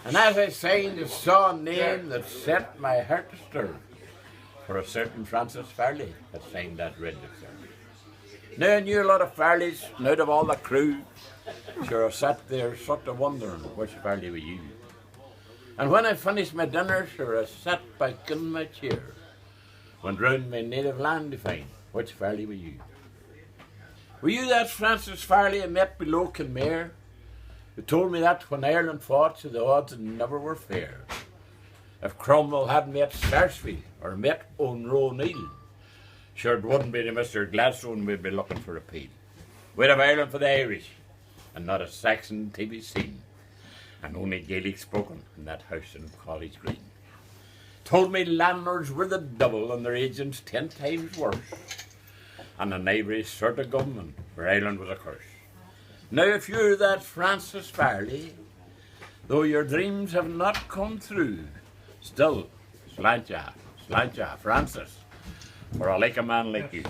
And as I signed, I saw a name that set my heart to stir, for a certain Francis Farrelly had signed that register. Now I knew a lot of Farrellys, and out of all the crew, sure I sat there sort of wondering which Farrelly were you. And when I finished my dinner, sure I sat back in my chair, went round my native land to find which Farrelly were you. Were you that Francis Farrelly I met below Kenmare, who told me that when Ireland fought, so the odds never were fair? If Cromwell hadn't met Sarsfield or met O'Neill, sure it wouldn't be the Mr. Gladstone we'd be looking for appeal. We'd have Ireland for the Irish, and not a Saxon to be seen, and only Gaelic spoken in that house in College Green. Told me landlords were the double and their agents 10 times worse, and an ivory sort of gunman where Ireland was a curse. Now if you're that Francis Farrelly, though your dreams have not come true, still, slàinte, Francis, for I like a man like you.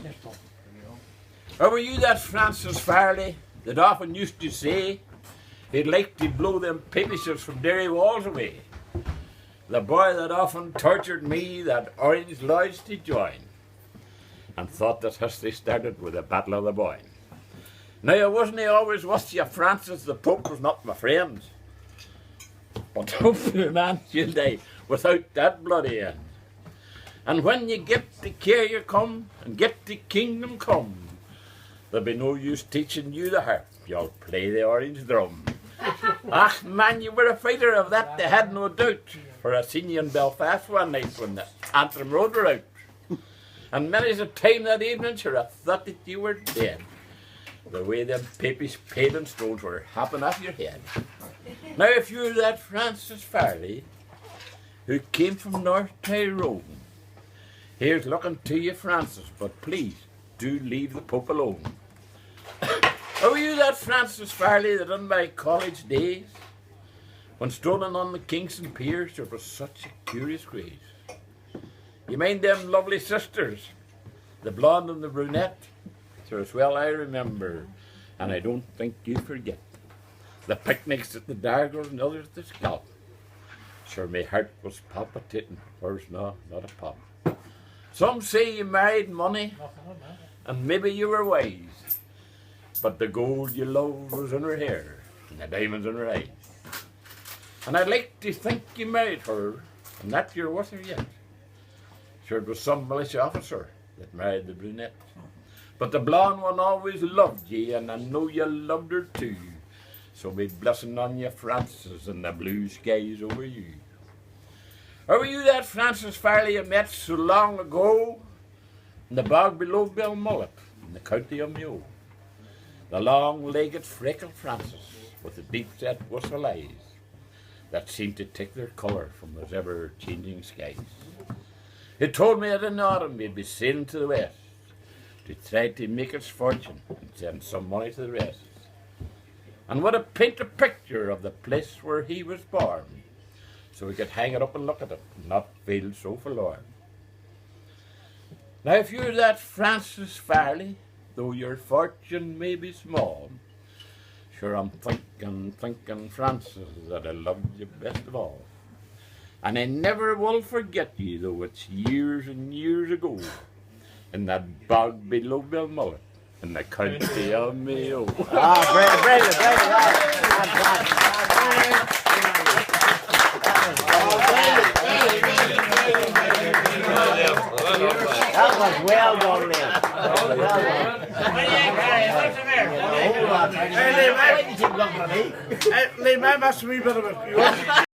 Or were you that Francis Farrelly that often used to say he'd like to blow them papishes from Derry walls away? The boy that often tortured me that Orange Lodge to join, and thought that history started with the Battle of the Boyne. Now I wasn't always with you, Francis, the Pope was not my friend, but hopefully man you'll die without that bloody end. And when you get to Carrier come and get to Kingdom come, there'll be no use teaching you the harp, you'll play the orange drum. Ach man, you were a fighter of that, they had no doubt, for I seen you in Belfast one night when the Antrim Road were out. And many's a time that evening, sure I thought that you were dead, the way them papish paving stones were hopping off your head. Now if you're that Francis Farrelly, who came from North Tyrone, here's looking to you, Francis, but please do leave the Pope alone. Oh, were you that Francis Farrelly that in my college days, when strolling on the Kingston Pier, there was such a curious grace? You mind them lovely sisters, the blonde and the brunette? So as well I remember, and I don't think you forget, the picnics at the Dargles and others at the Scalp. Sure my heart was palpitating, where's not a pop. Some say you married money, and maybe you were wise, but the gold you loved was in her hair, and the diamonds in her eyes. And I'd like to think you married her, and that you're with her yet. Sure it was some militia officer that married the brunette, but the blonde one always loved ye, and I know you loved her too. So be blessing on you, Francis, and the blue skies over you. Or were you that Francis Farrelly I met so long ago in the bog below Belmullet in the county of Mayo? The long-legged freckled Francis with the deep-set whistle eyes that seemed to take their colour from those ever-changing skies. He told me that in autumn he'd be sailing to the west to try to make his fortune and send some money to the rest, and would have paint a picture of the place where he was born, so we could hang it up and look at it and not feel so forlorn. Now if you're that Francis Farrelly, though your fortune may be small, sure I'm thinking, Francis, that I loved you best of all. And I never will forget you, though it's years and years ago, in that bog below Belmullet in the county of Mayo. Brilliant. That was well done, Liam. Lee, man, that's a wee bit of it.